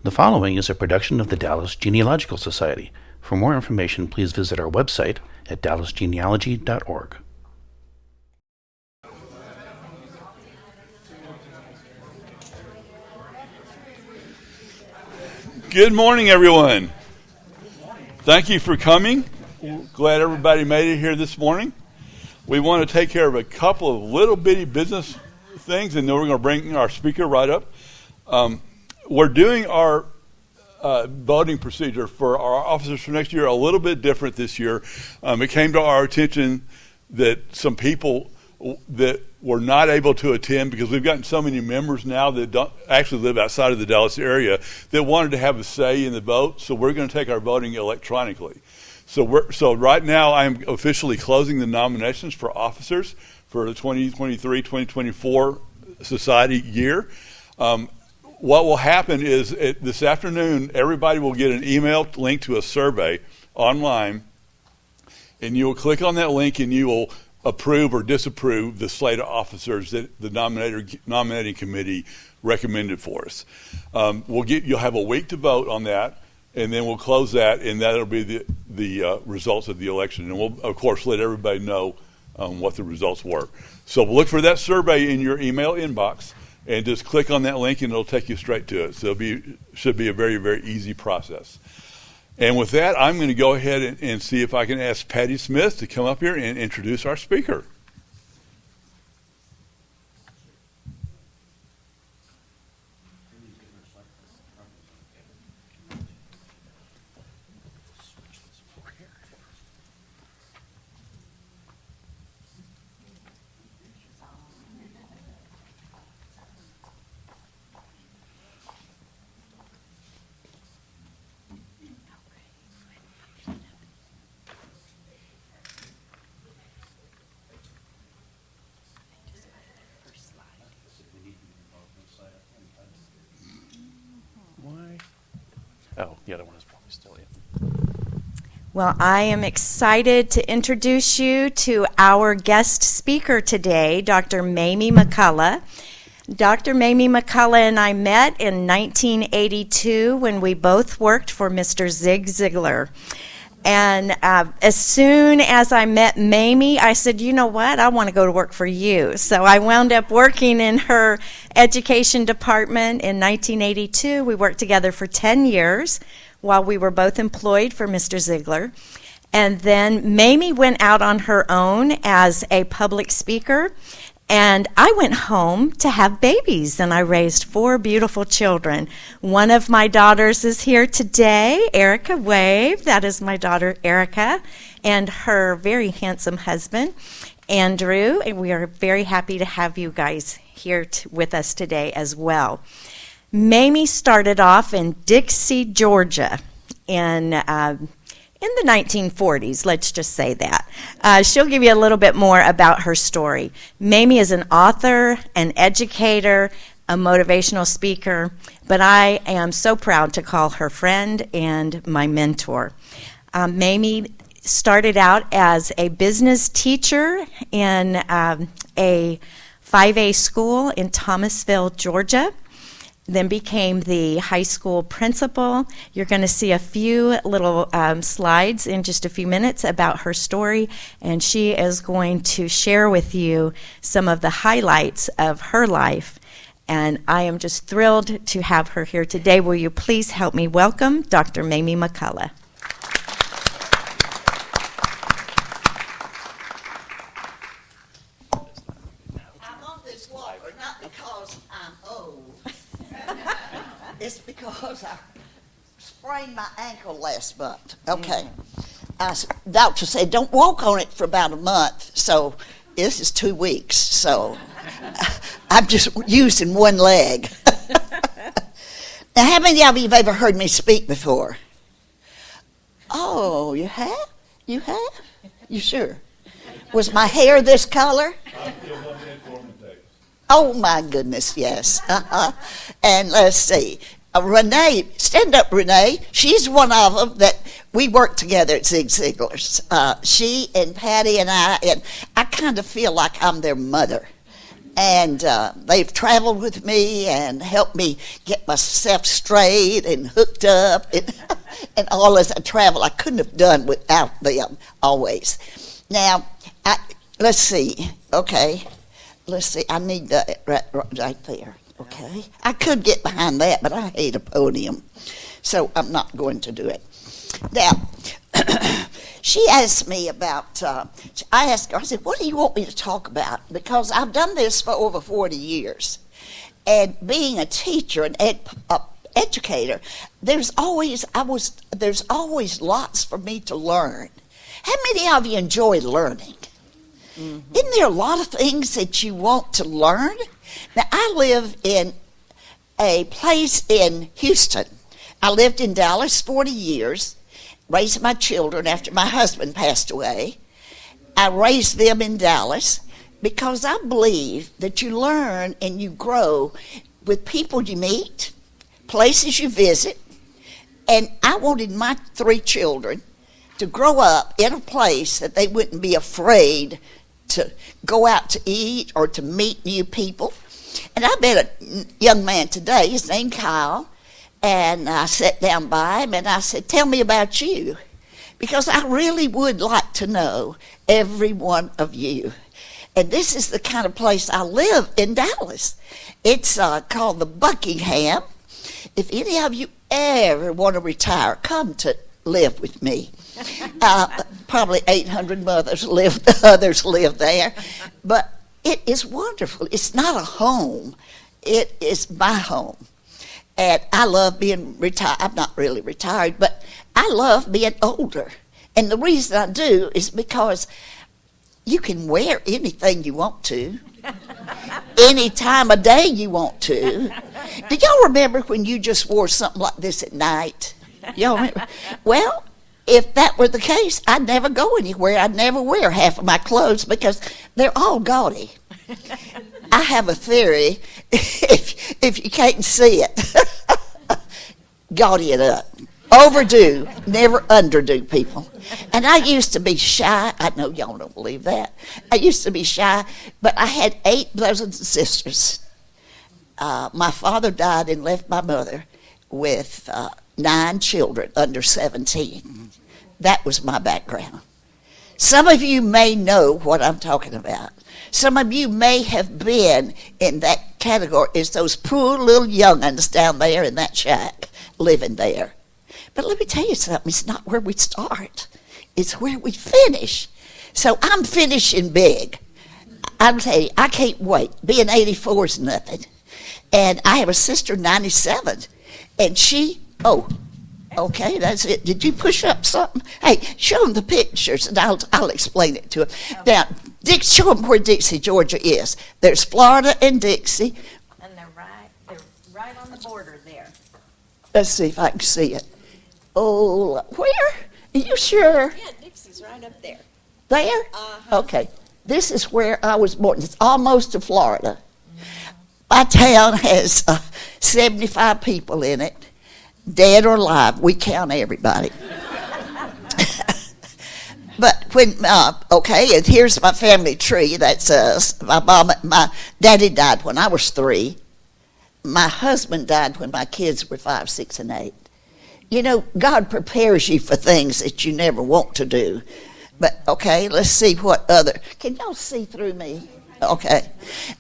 The following is a production of the Dallas Genealogical Society. For more information, please visit our website at dallasgenealogy.org. Good morning, everyone. Thank you for coming. Glad everybody made it here this morning. We want to take care of a couple of little bitty business things, and then we're going to bring our speaker right up. We're doing our voting procedure for our officers for next year a little bit different this year. It came to our attention that some people that were not able to attend, because we've gotten so many members now that don't actually live outside of the Dallas area, that wanted to have a say in the vote. So we're going to take our voting electronically. So right now I'm officially closing the nominations for officers for the 2023-2024 society year. What will happen is this afternoon, everybody will get an email link to a survey online, and you will click on that link and you will approve or disapprove the slate of officers that the nominating committee recommended for us. You'll have a week to vote on that, and then we'll close that, and that'll be the results of the election. And we'll, of course, let everybody know what the results were. So look for that survey in your email inbox, and just click on that link, and it'll take you straight to it. So should be a very, very easy process. And with that, I'm going to go ahead and see if I can ask Patty Smith to come up here and introduce our speaker. Oh, the other one is probably still in. Well, I am excited to introduce you to our guest speaker today, Dr. Mamie McCullough. Dr. Mamie McCullough and I met in 1982 when we both worked for Mr. Zig Ziglar. And as soon as I met Mamie, I said, you know what, I want to go to work for you. So I wound up working in her education department in 1982. We worked together for 10 years while we were both employed for Mr. Ziglar. And then Mamie went out on her own as a public speaker. And I went home to have babies, and I raised 4 beautiful children. One of my daughters is here today, Erica Wave. That is my daughter, Erica, and her very handsome husband, Andrew. And we are very happy to have you guys here with us today as well. Mamie started off in Dixie, Georgia, in the 1940s, let's just say that. She'll give you a little bit more about her story. Mamie is an author, an educator, a motivational speaker, but I am so proud to call her friend and my mentor. Mamie started out as a business teacher in a 5A school in Thomasville, Georgia. Then became the high school principal. You're going to see a few little slides in just a few minutes about her story, and she is going to share with you some of the highlights of her life. And I am just thrilled to have her here today. Will you please help me welcome Dr. Mamie McCullough. I'm on this walker not because I'm old. It's because I sprained my ankle last month. Okay. Doctor said, don't walk on it for about a month. So this is 2 weeks. So I'm just using one leg. Now, how many of you have ever heard me speak before? Oh, you have? You have? You sure? Was my hair this color? Oh, my goodness, yes. And let's see. Renee, stand up, Renee. She's one of them that we work together at Zig Ziglar's. She and Patty and I kind of feel like I'm their mother. And they've traveled with me and helped me get myself straight and hooked up and all as I travel. I couldn't have done without them always. Now, let's see. Okay. Let's see. I need that right there. Okay. I could get behind that, but I hate a podium. So I'm not going to do it. Now, she asked me about, I asked her, I said, what do you want me to talk about? Because I've done this for over 40 years. And being a teacher and educator, there's always lots for me to learn. How many of you enjoy learning? Mm-hmm. Isn't there a lot of things that you want to learn? Now, I live in a place in Houston. I lived in Dallas 40 years. Raised my children after my husband passed away. I raised them in Dallas because I believe that you learn and you grow with people you meet, places you visit, and I wanted my 3 children to grow up in a place that they wouldn't be afraid to go out to eat or to meet new people. And I met a young man today, his name's Kyle, and I sat down by him and I said, tell me about you, because I really would like to know every one of you. And this is the kind of place I live in Dallas. It's called the Buckingham. If any of you ever want to retire, come to live with me. Probably 800 others live there. But it is wonderful. It's not a home. It is my home. And I love being retired. I'm not really retired, but I love being older. And the reason I do is because you can wear anything you want to, any time of day you want to. Do y'all remember when you just wore something like this at night? Y'all remember? Well, if that were the case, I'd never go anywhere. I'd never wear half of my clothes because they're all gaudy. I have a theory, if you can't see it, gaudy it up. Overdo, never underdo people. And I used to be shy. I know y'all don't believe that. I used to be shy, but I had 8 brothers and sisters. My father died and left my mother with 9 children under 17. That was my background. Some of you may know what I'm talking about. Some of you may have been in that category. It's those poor little young'uns down there in that shack living there. But let me tell you something. It's not where we start. It's where we finish. So I'm finishing big. I'm telling you, I can't wait. Being 84 is nothing. And I have a sister, 97. And she, okay, that's it. Did you push up something? Hey, show them the pictures, and I'll explain it to them. Now, show them where Dixie, Georgia is. There's Florida and Dixie. And they're right on the border there. Let's see if I can see it. Oh, where? Are you sure? Yeah, Dixie's right up there. There? Uh-huh. Okay. This is where I was born. It's almost to Florida. My town has 75 people in it. Dead or alive, we count everybody. But when, and here's my family tree. That's us. My daddy died when I was 3. My husband died when my kids were 5, 6, and 8. You know, God prepares you for things that you never want to do. But, okay, let's see what other. Can y'all see through me? Okay.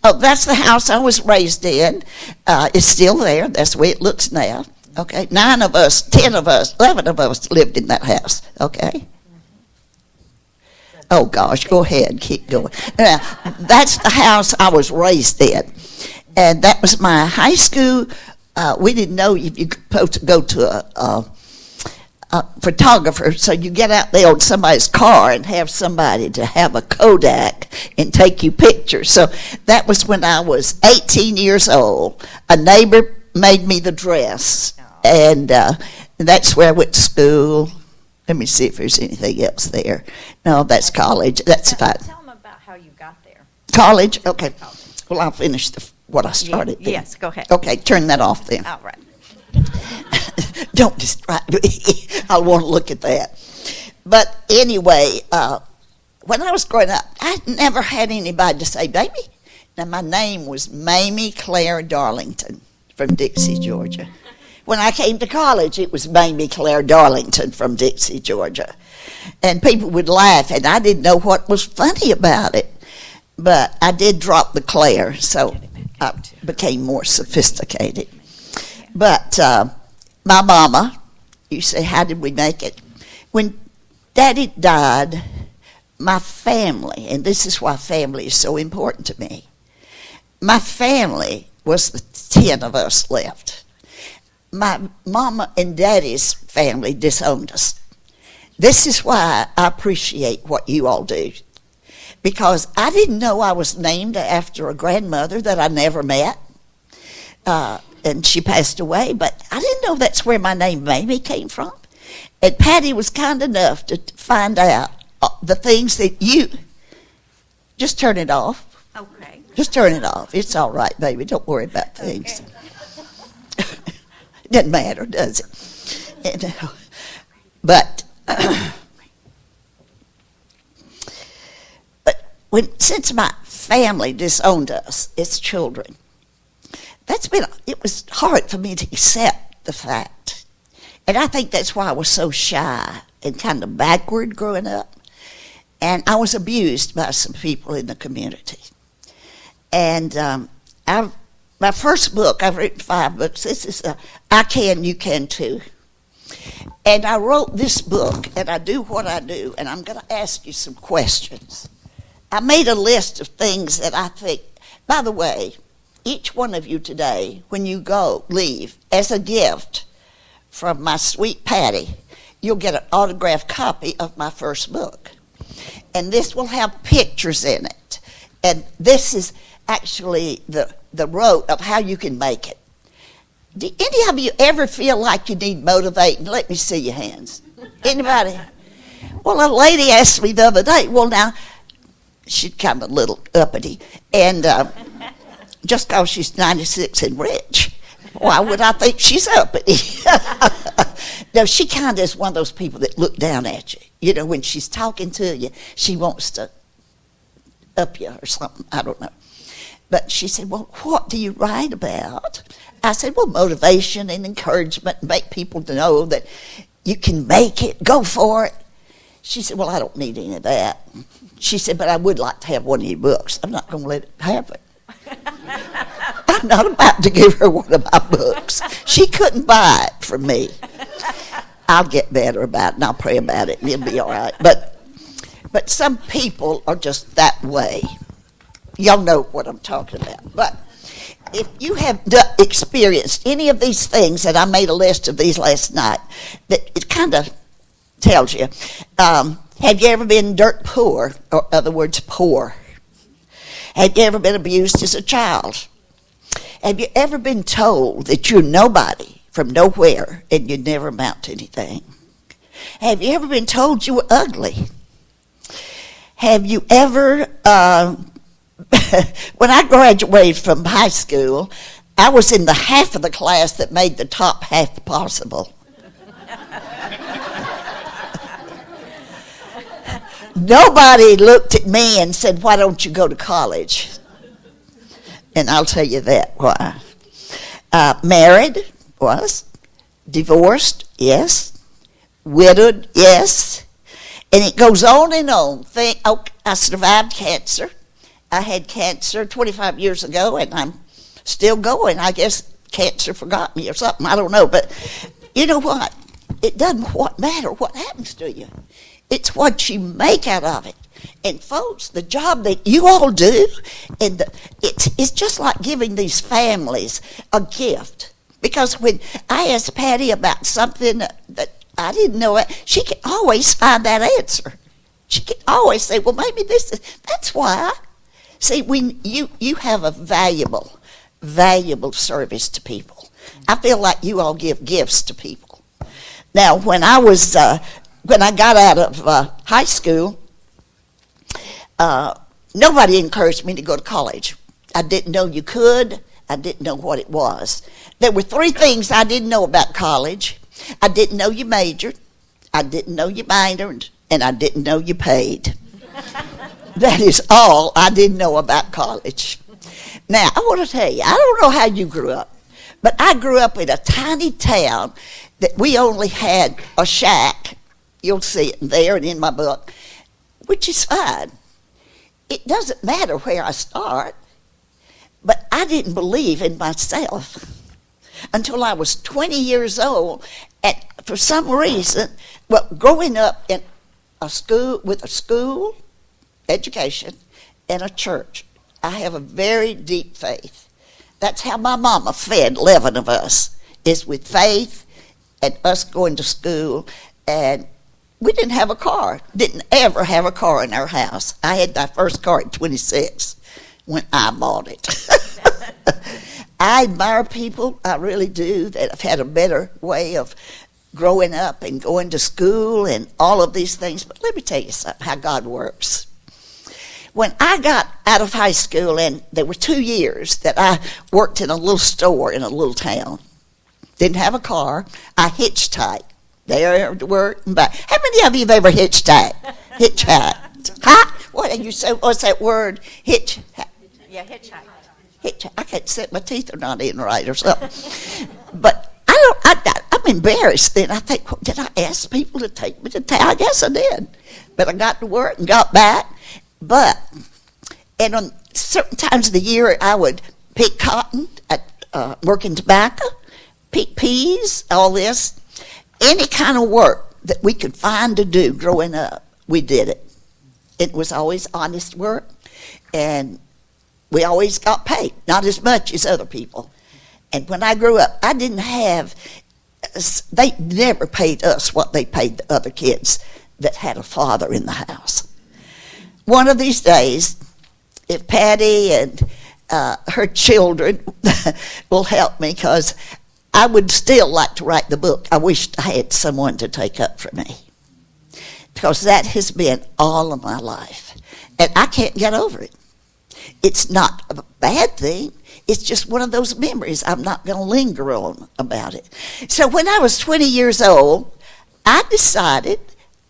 Oh, that's the house I was raised in. It's still there. That's the way it looks now. Okay, 9 of us, 10 of us, 11 of us lived in that house. Okay. Oh gosh, go ahead, keep going. Now, that's the house I was raised in, and that was my high school. We didn't know if you could supposed to go to a photographer, so you get out there on somebody's car and have somebody to have a Kodak and take you pictures. So that was when I was 18 years old. A neighbor made me the dress. And that's where I went to school. Let me see if there's anything else there. No, that's college. That's fine. Tell them about how you got there. College? Okay. Well, I'll finish what I started then. Yes, go ahead. Okay, turn that off then. All right. Don't distract me. I want to look at that. But anyway, when I was growing up, I never had anybody to say, baby, Now, my name was Mamie Claire Darlington from Dixie, Georgia. When I came to college, it was Mamie Claire Darlington from Dixie, Georgia. And people would laugh, and I didn't know what was funny about it. But I did drop the Claire, so I became more sophisticated. But my mama, you say, how did we make it? When Daddy died, my family, and this is why family is so important to me, my family was the 10 of us left. My mama and Daddy's family disowned us. This is why I appreciate what you all do. Because I didn't know I was named after a grandmother that I never met. And she passed away, but I didn't know that's where my name Mamie came from. And Patty was kind enough to find out the things that you... Just turn it off. Okay. Just turn it off. It's all right, baby. Don't worry about things. Okay. Doesn't matter, does it? And, but since my family disowned us as children, it was hard for me to accept the fact. And I think that's why I was so shy and kind of backward growing up. And I was abused by some people in the community. And my first book, I've written 5 books. This is I Can, You Can Too. And I wrote this book, and I do what I do, and I'm going to ask you some questions. I made a list of things that I think, by the way, each one of you today, when you leave, as a gift from my sweet Patty, you'll get an autographed copy of my first book. And this will have pictures in it. And this is actually the road of how you can make it. Do any of you ever feel like you need motivating? Let me see your hands. Anybody? Well, a lady asked me the other day, well, now, she's kind of a little uppity, and just because she's 96 and rich, why would I think she's uppity? No, she kind of is one of those people that look down at you. You know, when she's talking to you, she wants to up you or something. I don't know. But she said, well, what do you write about? I said, well, motivation and encouragement, make people know that you can make it, go for it. She said, well, I don't need any of that. She said, but I would like to have one of your books. I'm not going to let it have it. I'm not about to give her one of my books. She couldn't buy it from me. I'll get better about it, and I'll pray about it, and it'll be all right. But some people are just that way. Y'all know what I'm talking about. But if you have experienced any of these things, and I made a list of these last night, that it kind of tells you. Have you ever been dirt poor, or in other words, poor? Have you ever been abused as a child? Have you ever been told that you're nobody from nowhere and you never amount to anything? Have you ever been told you were ugly? Have you ever, when I graduated from high school, I was in the half of the class that made the top half possible. Nobody looked at me and said, why don't you go to college? And I'll tell you that why. Married, was. Divorced, yes. Widowed, yes. And it goes on and on. I survived cancer. I had cancer 25 years ago, and I'm still going. I guess cancer forgot me or something. I don't know. But you know what? It doesn't matter what happens to you. It's what you make out of it. And folks, the job that you all do, and it's just like giving these families a gift. Because when I asked Patty about something that I didn't know, she can always find that answer. She can always say, well, maybe that's why. See, when you have a valuable service to people. I feel like you all give gifts to people. Now, when I got out of high school, nobody encouraged me to go to college. I didn't know you could. I didn't know what it was. There were 3 things I didn't know about college. I didn't know you majored. I didn't know you minored. And I didn't know you paid. That is all I didn't know about college. Now, I want to tell you, I don't know how you grew up, but I grew up in a tiny town that we only had a shack. You'll see it there and in my book, which is fine. It doesn't matter where I start, but I didn't believe in myself until I was 20 years old. And for some reason, well, growing up in a school, with a school education and a church, I have a very deep faith. That's how my mama fed 11 of us, is with faith and us going to school. And we didn't have a car, didn't ever have a car in our house. I had my first car at 26 when I bought it. I admire people, I really do, that have had a better way of growing up and going to school and all of these things. But let me tell you something, how God works. When I got out of high school, and there were 2 years that I worked in a little store in a little town, didn't have a car, I hitchhiked there to work and back. How many of you have ever hitchhiked? Hitchhiked. Huh? What you say? What's that word? Hitchhike. Yeah, hitchhike. Hitchhike. I can't set my teeth are not in right or something. But I'm embarrassed. Then I think, well, did I ask people to take me to town? I guess I did. But I got to work and got back. And on certain times of the year, I would pick cotton, work in tobacco, pick peas, all this. Any kind of work that we could find to do growing up, we did it. It was always honest work, and we always got paid, not as much as other people. And when I grew up, I didn't have, they never paid us what they paid the other kids that had a father in the house. One of these days, if Patty and her children will help me, because I would still like to write the book. I wished I had someone to take up for me, because that has been all of my life, and I can't get over it. It's not a bad thing. It's just one of those memories I'm not going to linger on about it. So when I was 20 years old, I decided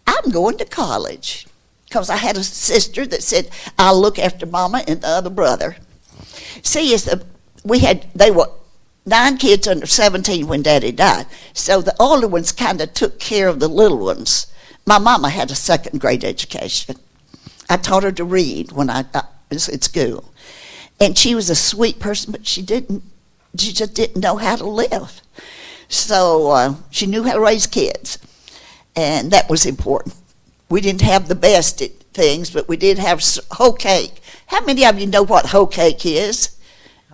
I'm going to college, because I had a sister that said, I'll look after Mama and the other brother. See, they were 9 kids under 17 when Daddy died. So the older ones kind of took care of the little ones. My mama had a 2nd grade education. I taught her to read when I was at school. And she was a sweet person, but she just didn't know how to live. So she knew how to raise kids. And that was important. We didn't have the best at things, but we did have hoe cake. How many of you know what hoe cake is?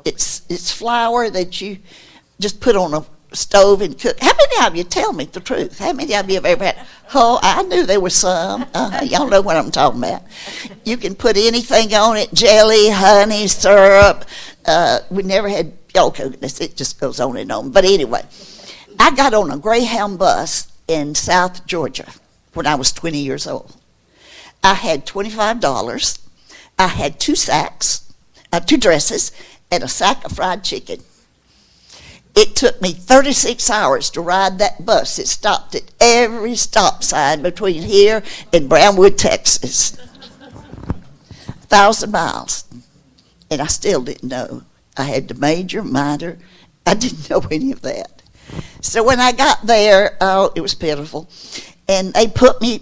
It's flour that you just put on a stove and cook. How many of you, tell me the truth, how many of you have ever had I knew there were some. Y'all know what I'm talking about. You can put anything on it, jelly, honey, syrup. We never had yolk. It just goes on and on. But anyway, I got on a Greyhound bus in South Georgia when I was 20 years old. I had $25. I had 2 sacks, 2 dresses, and a sack of fried chicken. It took me 36 hours to ride that bus. It stopped at every stop sign between here and Brownwood, Texas. 1,000 miles. And I still didn't know. I had to major, minor. I didn't know any of that. So when I got there, oh, it was pitiful. And they put me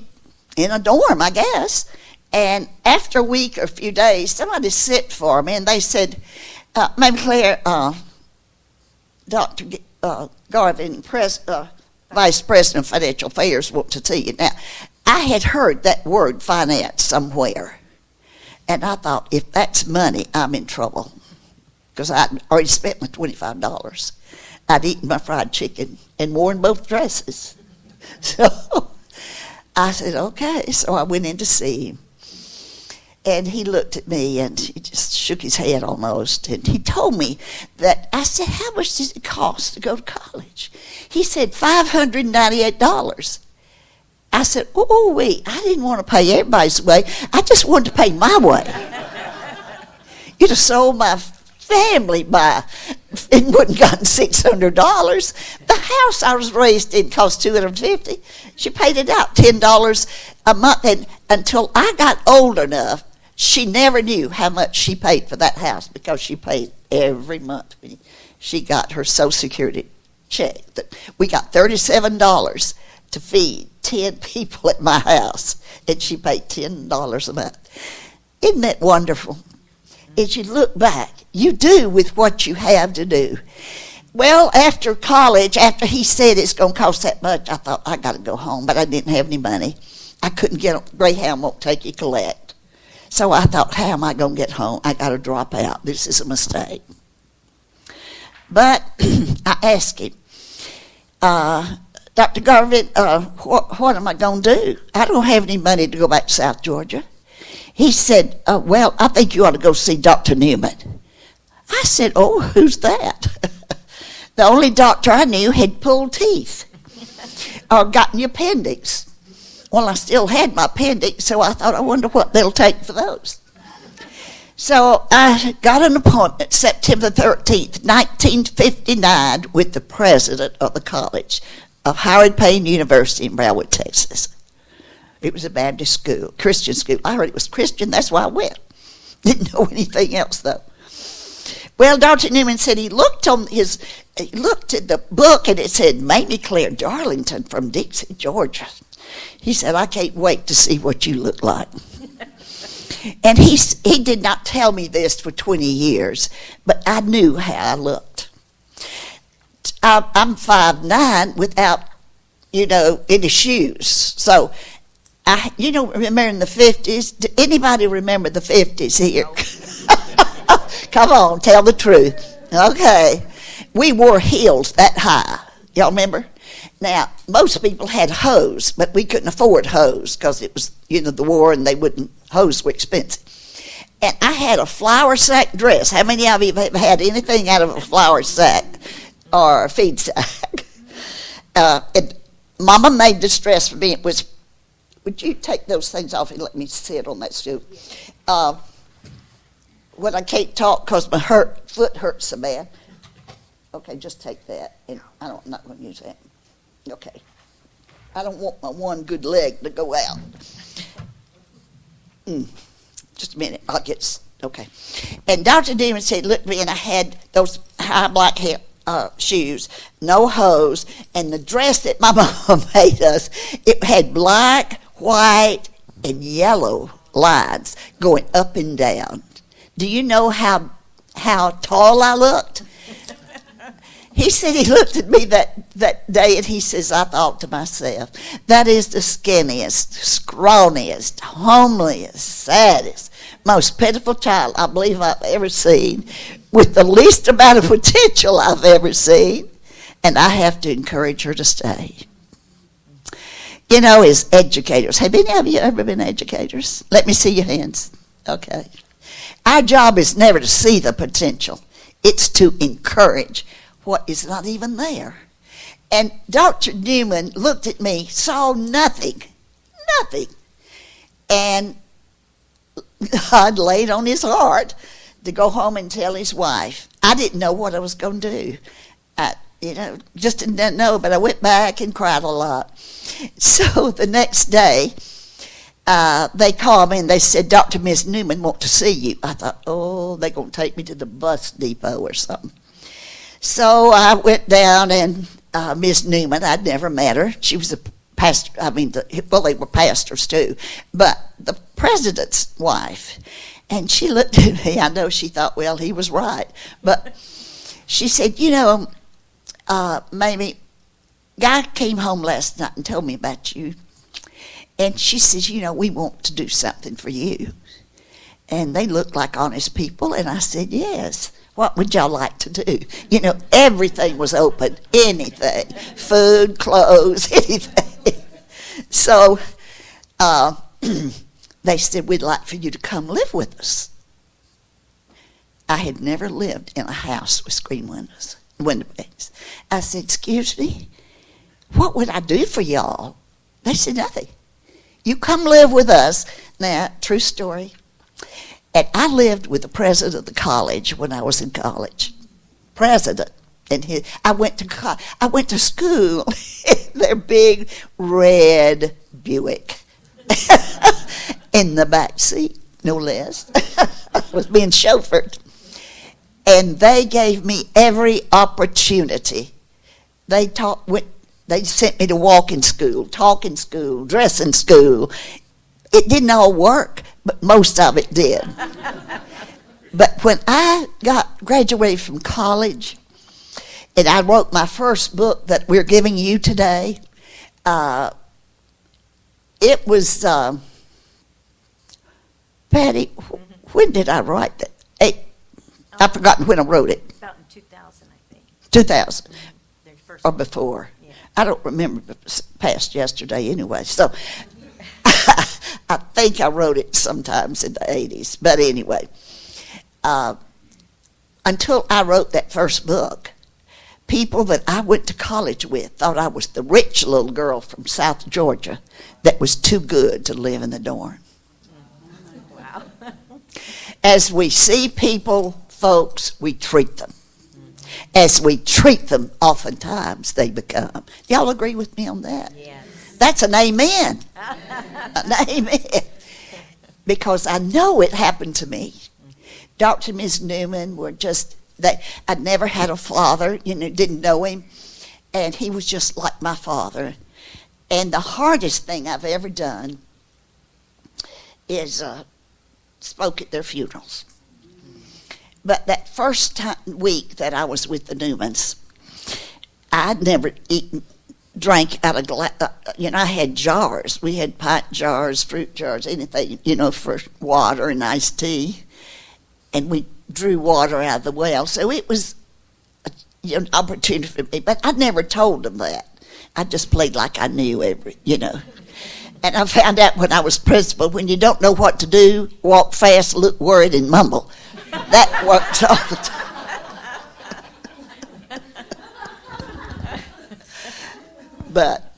in a dorm, I guess. And after a week or a few days, somebody sent for me, and they said, Mamie Claire, Dr. Garvin, Vice President of Financial Affairs, want to see you. Now, I had heard that word finance somewhere, and I thought, if that's money, I'm in trouble, because I'd already spent my $25. I'd eaten my fried chicken and worn both dresses. So I said, okay. So I went in to see him. And he looked at me, and he just shook his head almost. And he told me that, I said, how much does it cost to go to college? He said, $598. I said, oh, wait, I didn't want to pay everybody's way. I just wanted to pay my way. You'd have sold my family by and wouldn't gotten $600. The house I was raised in cost $250. She paid it out $10 a month, and until I got old enough she never knew how much she paid for that house because she paid every month. She got her Social Security check. We got $37 to feed 10 people at my house, and she paid $10 a month. Isn't that wonderful? As you look back, you do with what you have to do. Well, after college, after he said it's going to cost that much, I thought, I got to go home, but I didn't have any money. I couldn't get, Greyhound won't take you collect. So I thought, how am I going to get home? I got to drop out. This is a mistake. But I asked him, Dr. Garvin, what am I going to do? I don't have any money to go back to South Georgia. He said, well, I think you ought to go see Dr. Newman. I said, oh, who's that? The only doctor I knew had pulled teeth or gotten the appendix. Well, I still had my appendix, so I thought, I wonder what they'll take for those. So I got an appointment September 13th, 1959, with the president of the college of Howard Payne University in Broward, Texas. It was a Baptist school, Christian school. I heard it was Christian, that's why I went. Didn't know anything else, though. Well, Dr. Newman said he looked at the book, and it said, Mamie Claire Darlington from Dixie, Georgia. He said, I can't wait to see what you look like. And he did not tell me this for 20 years, but I knew how I looked. I'm 5'9" without, any shoes. So, remember in the 50s? Did anybody remember the 50s here? Come on, tell the truth. Okay. We wore heels that high. Y'all remember? Now, most people had hose, but we couldn't afford hose because it was, the war, and hose were expensive. And I had a flour sack dress. How many of you have ever had anything out of a flour sack or a feed sack? And Mama made this dress for me. It was, would you take those things off and let me sit on that stool? When I can't talk because my foot hurts so bad. Okay, just take that. And I'm not going to use that. Okay. I don't want my one good leg to go out. Just a minute. Okay. And Dr. Demon said, look, and I had those high black shoes, no hose, and the dress that my mom made us, it had black, white, and yellow lines going up and down. Do you know how tall I looked? He said he looked at me that day, and he says, I thought to myself, that is the skinniest, scrawniest, homeliest, saddest, most pitiful child I believe I've ever seen, with the least amount of potential I've ever seen, and I have to encourage her to stay. As educators, have any of you ever been educators? Let me see your hands. Okay. Our job is never to see the potential. It's to encourage what is not even there. And Dr. Newman looked at me, saw nothing. And God laid on his heart to go home and tell his wife. I didn't know what I was going to do. Just didn't know, but I went back and cried a lot. So the next day, they called me and they said, Dr. Miss Newman want to see you. I thought, they're going to take me to the bus depot or something. So I went down, and Miss Newman, I'd never met her. She was a pastor. They were pastors too, but the president's wife. And she looked at me. I know she thought, well, he was right. But she said, Mamie, guy came home last night and told me about you. And she says, we want to do something for you. And they looked like honest people. And I said, yes. What would y'all like to do? Everything was open. Anything. Food, clothes, anything. So they said, we'd like for you to come live with us. I had never lived in a house with screen window panes. I said, excuse me? What would I do for y'all? They said, nothing. You come live with us. Now, true story. And I lived with the president of the college when I was in college. President. And I went to school in their big red Buick in the back seat. no less. I was being chauffeured. And they gave me every opportunity. They sent me to walking school, talking school, dressing school. It didn't all work, but most of it did. But when I graduated from college, and I wrote my first book that we're giving you today, it was, Patty, when did I write that? I've forgotten when I wrote it. About in 2000, I think. 2000, Their first or before. Yeah. I don't remember past yesterday anyway. So I think I wrote it sometimes in the 80s. But anyway, until I wrote that first book, people that I went to college with thought I was the rich little girl from South Georgia that was too good to live in the dorm. Wow. As we see people, folks, we treat them. As we treat them, oftentimes they become. Y'all agree with me on that? Yes. That's an amen. An amen. Because I know it happened to me. Dr. and Ms. Newman were just, I'd never had a father, didn't know him. And he was just like my father. And the hardest thing I've ever done is spoke at their funerals. But that first week that I was with the Newmans, I'd never drank out of glass. I had jars. We had pint jars, fruit jars, anything, for water and iced tea. And we drew water out of the well. So it was an opportunity for me. But I never told them that. I just played like I knew And I found out when I was principal, when you don't know what to do, walk fast, look worried, and mumble. That worked all the time. But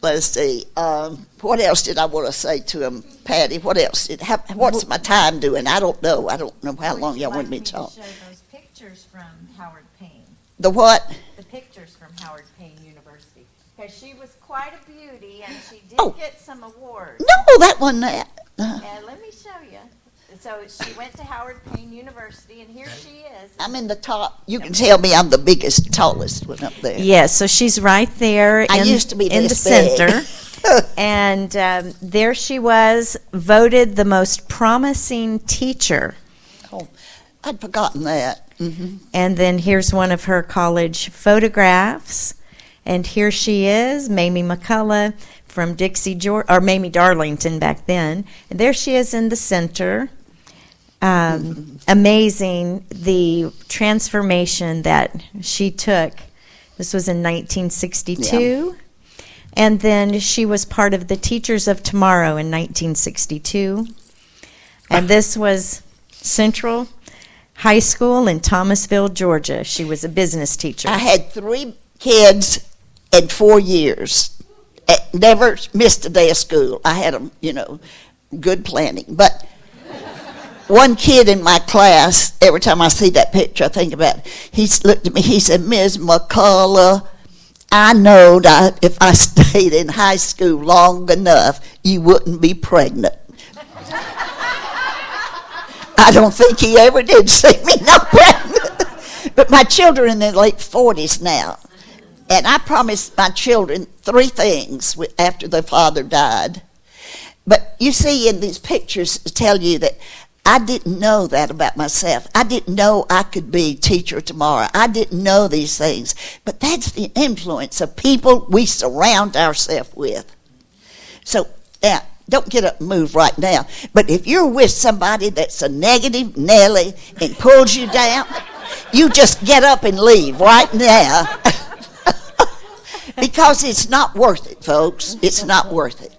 let's see. What else did I want to say to him, Patty? What else? What's my time doing? I don't know. I don't know how long y'all want me to talk. Show those pictures from Howard Payne. The what? The pictures from Howard Payne University. Because she was quite a beauty, and she did get some awards. No, that wasn't that. And let me show you. So she went to Howard Payne University, and here she is. I'm in the top. You can tell me I'm the biggest, tallest one up there. Yes, so she's right there I used to be in the this big. center. And there she was, voted the most promising teacher. Oh, I'd forgotten that. Mm-hmm. And then here's one of her college photographs. And here she is, Mamie McCullough from Dixie, Georgia, or Mamie Darlington back then. And there she is in the center. Amazing, the transformation that she took. This was in 1962. Yeah. And then she was part of the Teachers of Tomorrow in 1962. And this was Central High School in Thomasville, Georgia. She was a business teacher. I had 3 kids in 4 years. Never missed a day of school. I had them, good planning. But one kid in my class, every time I see that picture, I think about it. He looked at me, he said, Ms. McCullough, I know that if I stayed in high school long enough, you wouldn't be pregnant. I don't think he ever did see me not pregnant. But my children are in their late 40s now. And I promised my children 3 things after their father died. But you see in these pictures tell you that I didn't know that about myself. I didn't know I could be teacher tomorrow. I didn't know these things. But that's the influence of people we surround ourselves with. So now, don't get up and move right now. But if you're with somebody that's a negative Nelly and pulls you down, you just get up and leave right now. Because it's not worth it, folks. It's not worth it.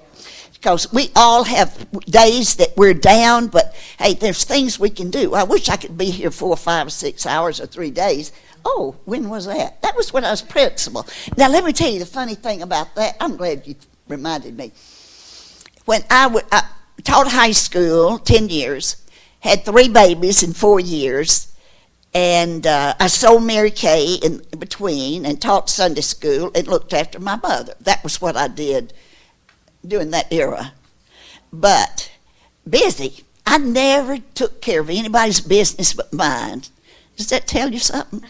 Because we all have days that we're down, but hey, there's things we can do. I wish I could be here 4, 5, 6 hours or 3 days. Oh, when was that? That was when I was principal. Now, let me tell you the funny thing about that. I'm glad you reminded me. When I taught high school 10 years, had 3 babies in 4 years, and I sold Mary Kay in between and taught Sunday school and looked after my mother. That was what I did during that era. But busy. I never took care of anybody's business but mine. Does that tell you something?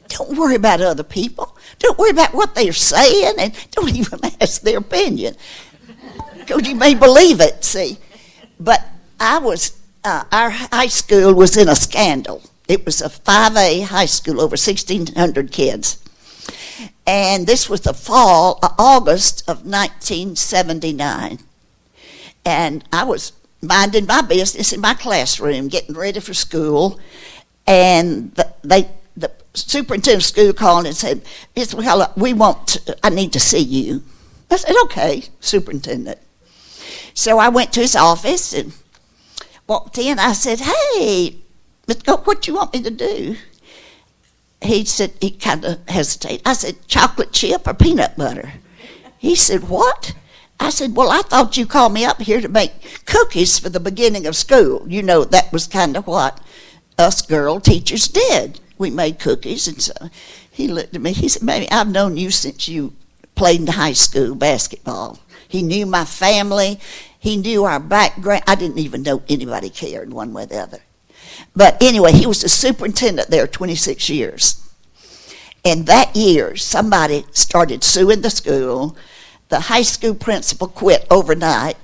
Don't worry about other people. Don't worry about what they're saying, and don't even ask their opinion. Because you may believe it, see. But our high school was in a scandal. It was a 5A high school, over 1,600 kids. And this was the August of 1979. And I was minding my business in my classroom, getting ready for school. And the superintendent of school called and said, Ms. McCullough, I need to see you. I said, okay, superintendent. So I went to his office and walked in. I said, hey, what do you want me to do? He said, he kind of hesitated. I said, chocolate chip or peanut butter? He said, what? I said, well, I thought you called me up here to make cookies for the beginning of school. You know, that was kind of what us girl teachers did. We made cookies. And so he looked at me. He said, Mamie, I've known you since you played in high school basketball. He knew my family. He knew our background. I didn't even know anybody cared one way or the other. But anyway, he was the superintendent there 26 years. And that year, somebody started suing the school. The high school principal quit overnight,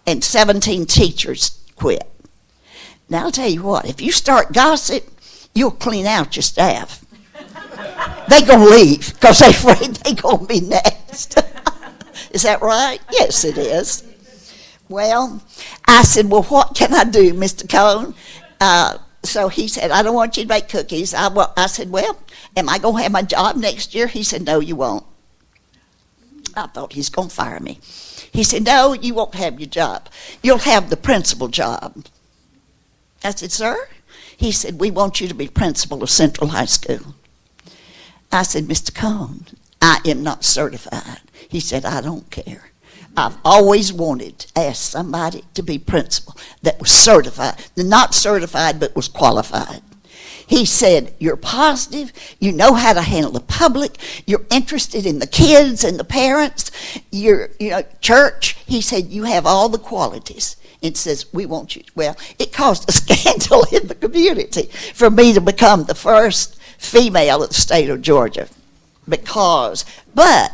and 17 teachers quit. Now, I'll tell you what, if you start gossip, you'll clean out your staff. They're going to leave because they're afraid they're going to be next. Is that right? Yes, it is. Well, I said, well, what can I do, Mr. Cone? So he said, I don't want you to make cookies. I said, well, am I going to have my job next year? He said, no, you won't. I thought he's going to fire me. He said, no, you won't have your job. You'll have the principal job. I said, sir? He said, we want you to be principal of Central High School. I said, Mr. Cone, I am not certified. He said, I don't care. I've always wanted to ask somebody to be principal that was certified. Not certified, but was qualified. He said, you're positive, you know how to handle the public, you're interested in the kids and the parents, church. He said, you have all the qualities. It says, we want you. Well, it caused a scandal in the community for me to become the first female in the state of Georgia. But,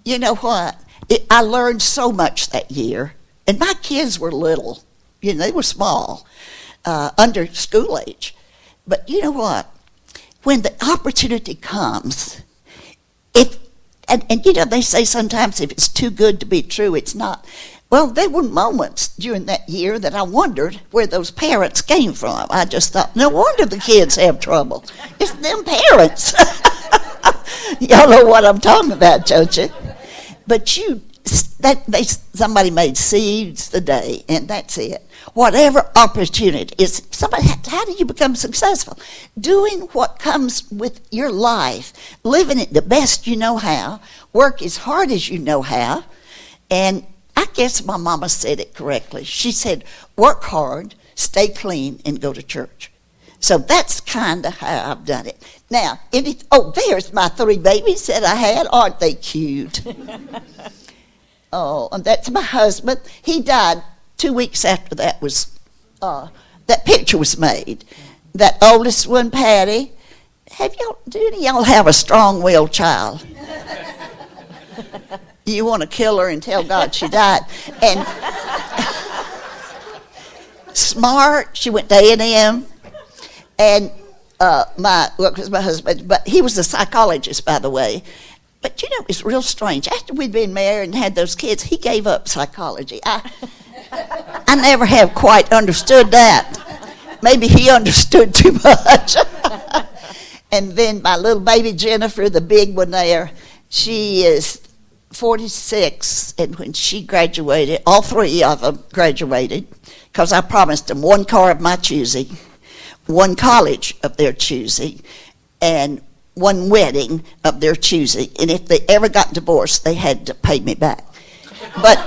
you know what? I learned so much that year. And my kids were little. They were small, under school age. But you know what? When the opportunity comes, they say sometimes if it's too good to be true, it's not. Well, there were moments during that year that I wondered where those parents came from. I just thought, no wonder the kids have trouble. It's them parents. Y'all know what I'm talking about, don't you? But somebody made seeds today, and that's it. Whatever opportunity is, how do you become successful? Doing what comes with your life, living it the best you know how, work as hard as you know how, and I guess my mama said it correctly. She said, work hard, stay clean, and go to church. So that's kind of how I've done it. Now, there's my 3 babies that I had. Aren't they cute? Oh, and that's my husband. He died 2 weeks after that picture was made. That oldest one, Patty. Do any of y'all have a strong-willed child? You want to kill her and tell God she died. And smart. She went to A&M. And my husband, but he was a psychologist, by the way. But it's real strange. After we'd been married and had those kids, he gave up psychology. I never have quite understood that. Maybe he understood too much. And then my little baby Jennifer, the big one there, she is 46, and when she graduated, all 3 of them graduated, because I promised them 1 car of my choosing, 1 college of their choosing, and 1 wedding of their choosing. And if they ever got divorced, they had to pay me back. But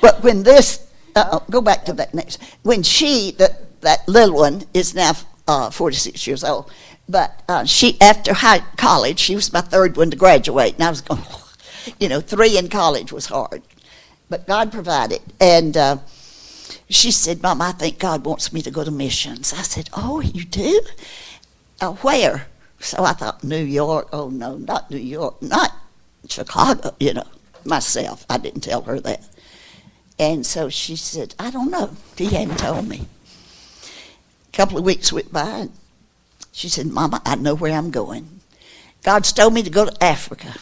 but when go back to that next. When that little one is now 46 years old, but after college, she was my 3rd one to graduate, and I was going, 3 in college was hard, but God provided. And she said, Mom, I think God wants me to go to missions. I said, oh, you do? Where? So I thought, New York. Oh, no, not New York. Not Chicago, myself. I didn't tell her that. And so she said, I don't know. He hadn't told me. A couple of weeks went by, and she said, Mama, I know where I'm going. God's told me to go to Africa.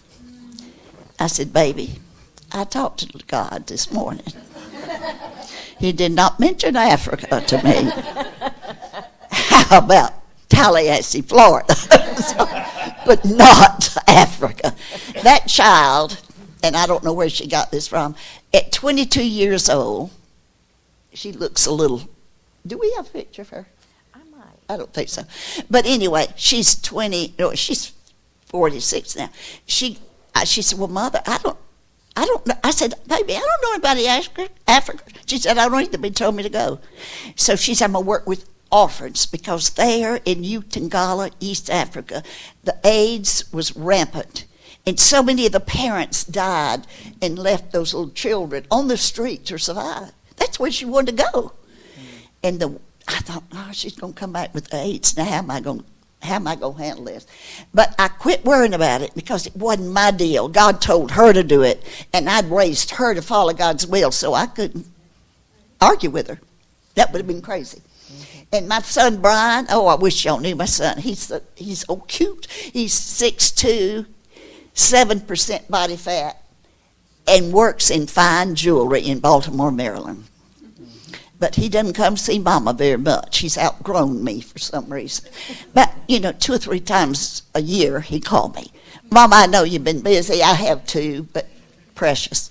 I said, baby, I talked to God this morning. He did not mention Africa to me. How about Tallahassee, Florida? But not Africa. That child, and I don't know where she got this from, at 22 years old, she looks a little, do we have a picture of her? I might. I don't think so. But anyway, she's 46 now. She said, well, Mother, I don't know. I said, baby, I don't know anybody in Africa. She said, I don't either. They told me to go. So she said, I'm going to work with orphans, because there in Utangala, East Africa, the AIDS was rampant. And so many of the parents died and left those little children on the street to survive. That's where she wanted to go. And I thought, oh, she's going to come back with AIDS. Now, how am I going to handle this? But I quit worrying about it because it wasn't my deal. God told her to do it, and I'd raised her to follow God's will, so I couldn't argue with her. That would have been crazy. And my son Brian, I wish y'all knew my son. He's so cute. He's 6'2", 7% body fat, and works in fine jewelry in Baltimore, Maryland. But he doesn't come see Mama very much. He's outgrown me for some reason. But, 2 or 3 times a year he called me. Mama, I know you've been busy. I have too, but precious.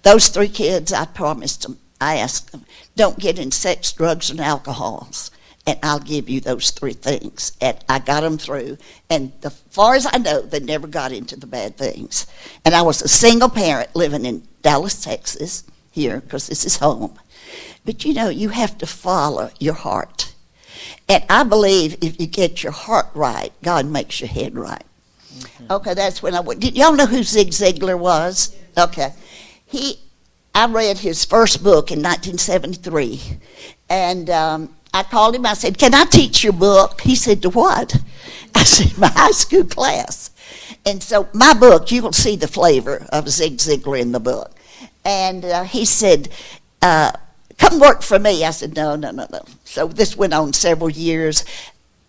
Those 3 kids, I promised them, I asked them, don't get in sex, drugs, and alcohols, and I'll give you those 3 things. And I got them through. And as far as I know, they never got into the bad things. And I was a single parent living in Dallas, Texas, here, because this is home. But you have to follow your heart. And I believe if you get your heart right, God makes your head right. Mm-hmm. Okay, that's when I went. Did y'all know who Zig Ziglar was? Okay. I read his first book in 1973. And I called him. I said, can I teach your book? He said, to what? I said, my high school class. And so my book, you will see the flavor of Zig Ziglar in the book. And he said, come work for me. I said, no. So this went on several years.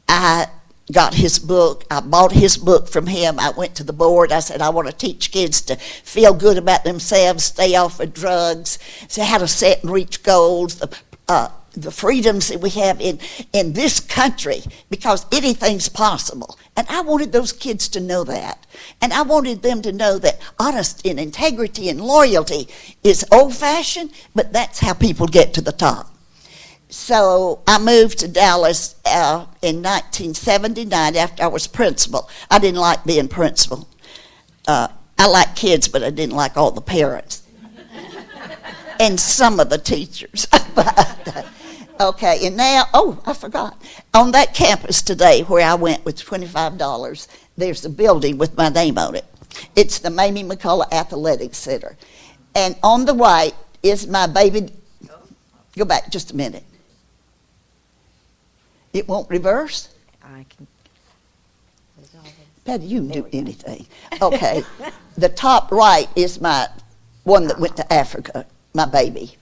I got his book. I bought his book from him. I went to the board. I said, I want to teach kids to feel good about themselves, stay off of drugs, say how to set and reach goals, the freedoms that we have in this country, because anything's possible. And I wanted those kids to know that. And I wanted them to know that honesty and integrity and loyalty is old-fashioned, but that's how people get to the top. So I moved to Dallas in 1979 after I was principal. I didn't like being principal. I liked kids, but I didn't like all the parents. And some of the teachers. Okay, and now, I forgot. On that campus today where I went with $25, there's a building with my name on it. It's the Mamie McCullough Athletic Center. And on the right is my baby. Go back just a minute. It won't reverse? I can. Patty, you can do anything. Okay. The top right is my one that went to Africa, my baby.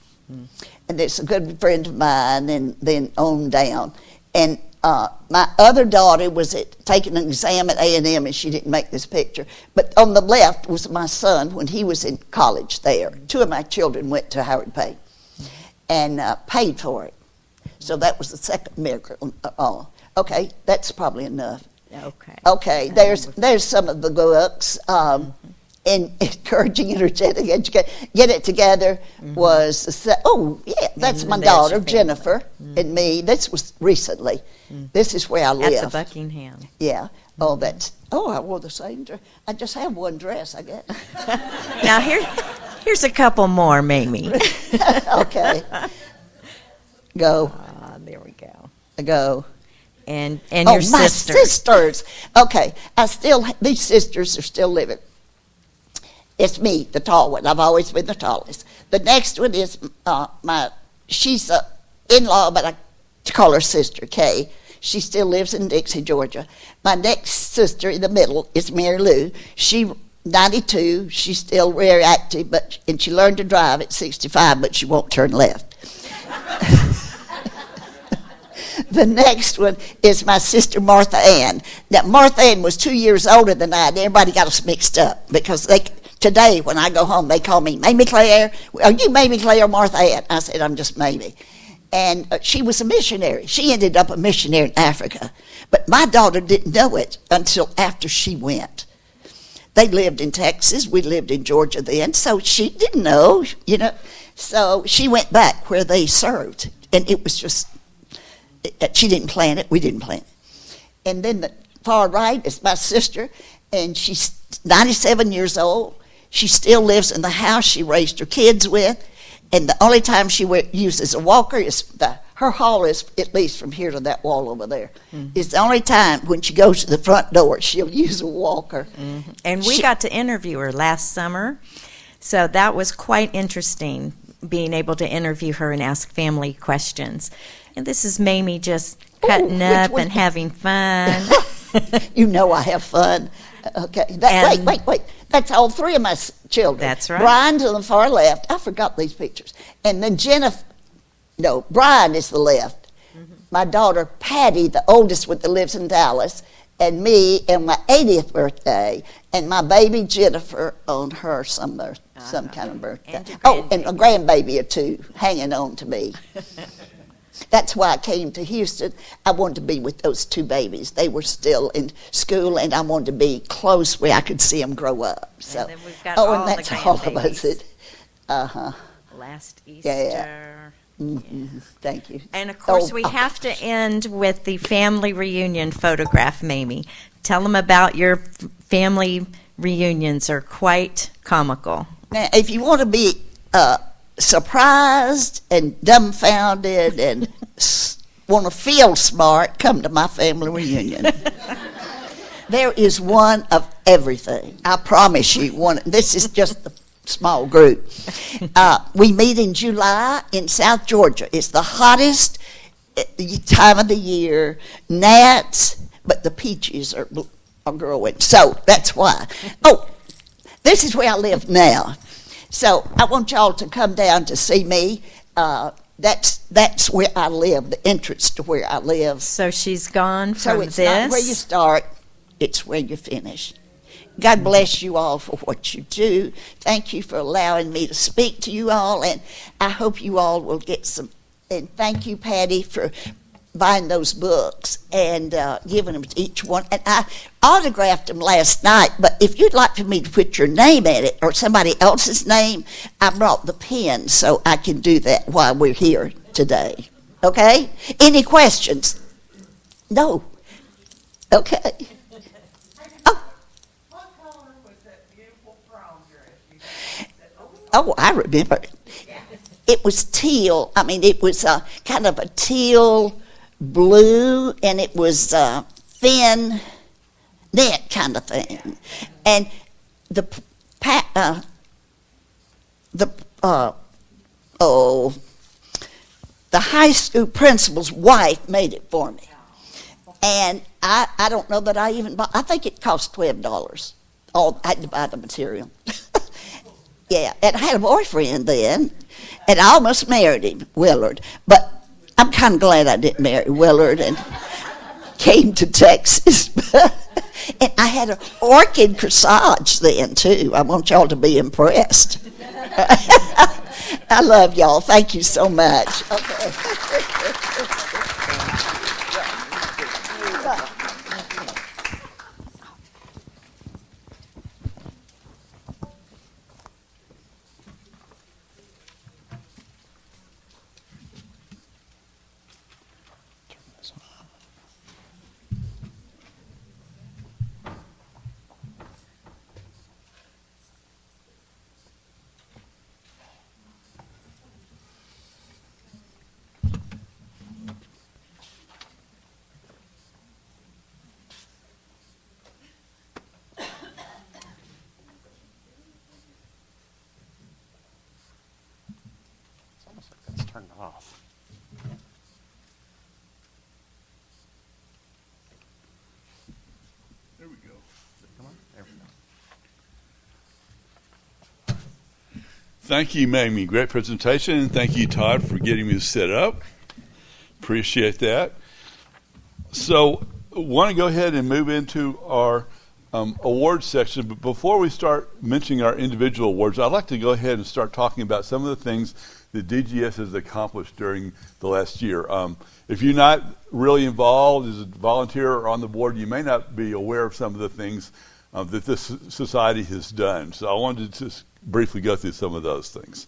And it's a good friend of mine, and then on down. And my other daughter was taking an exam at A&M, and she didn't make this picture. But on the left was my son when he was in college there. 2 of my children went to Howard Payne and paid for it. So that was the second miracle. Okay, that's probably enough. Okay, there's some of the books. And encouraging, energetic, educate. Get It Together was, that's my daughter, Jennifer, and me. This was recently. This is where I live. At the Buckingham. Yeah. I wore the same dress. I just have one dress, I guess. Now, here's a couple more, Mamie. Okay. Go. There we go. Go. And your my sister. sisters. Okay. These sisters are still living. It's me, the tall one. I've always been the tallest. The next one is my she's a in-law, but I call her Sister Kay. She still lives in Dixie, Georgia. My next sister in the middle is Mary Lou. She 92. She's still very active, and she learned to drive at 65, but she won't turn left. The next one is my sister Martha Ann. Now, Martha Ann was 2 years older than I, and everybody got us mixed up because today when I go home, they call me Mamie Claire. Are you Mamie Claire or Martha Ann? I said, I'm just Mamie. And she was a missionary. She ended up a missionary in Africa. But my daughter didn't know it until after she went. They lived in Texas. We lived in Georgia then. So she didn't know, So she went back where they served. And it was just, she didn't plan it. We didn't plan it. And then the far right is my sister. And she's 97 years old. She still lives in the house she raised her kids with. And the only time she uses a walker is her hall is at least from here to that wall over there. Mm-hmm. It's the only time when she goes to the front door she'll use a walker. Mm-hmm. And we got to interview her last summer, so that was quite interesting, being able to interview her and ask family questions. And this is Mamie just cutting up and having fun. You know I have fun. Okay. Wait. That's all three of my children. That's right. Brian's on the far left. I forgot these pictures. And then Brian is the left. Mm-hmm. My daughter Patty, the oldest one that lives in Dallas, and me and my 80th birthday, and my baby Jennifer on her some kind of birthday. And a grandbaby or two hanging on to me. That's why I came to Houston. I wanted to be with those two babies. They were still in school, and I wanted to be close where I could see them grow up. So, and then we've got all and that's the all of us. Last Easter. Yeah. Mm-hmm. Thank you. And of course, we have to end with the family reunion photograph, Mamie. Tell them about your family reunions. Are quite comical. Now, if you want to be surprised and dumbfounded and want to feel smart, come to my family reunion. There is one of everything. I promise you. This is just a small group. We meet in July in South Georgia. It's the hottest time of the year. Gnats, but the peaches are growing. So that's why. This is where I live now. So I want y'all to come down to see me. That's where I live, the entrance to where I live. So she's gone from So it's not where you start, it's where you finish. God bless you all for what you do. Thank you for allowing me to speak to you all, and I hope you all will get some. And thank you, Patty, for buying those books and giving them to each one. And I autographed them last night, but if you'd like for me to put your name in it or somebody else's name, I brought the pen so I can do that while we're here today. Okay? Any questions? No. Okay. What color was that beautiful prom dress? Oh, I remember. It was teal. I mean, it was kind of a teal blue, and it was thin net kind of thing. And the high school principal's wife made it for me. And I don't know that I even bought. I think it cost $12. I had to buy the material. Yeah, and I had a boyfriend then, and I almost married him, Willard. But I'm kind of glad I didn't marry Willard and came to Texas. And I had an orchid corsage then, too. I want y'all to be impressed. I love y'all. Thank you so much. Okay. Looks like that's turned off. There we go. Come on. There we go. Thank you, Mamie. Great presentation. And thank you, Todd, for getting me set up. Appreciate that. So I want to go ahead and move into our awards section. But before we start mentioning our individual awards, I'd like to go ahead and start talking about some of the things that DGS has accomplished during the last year. If you're not really involved as a volunteer or on the board, you may not be aware of some of the things that this society has done. So I wanted to just briefly go through some of those things.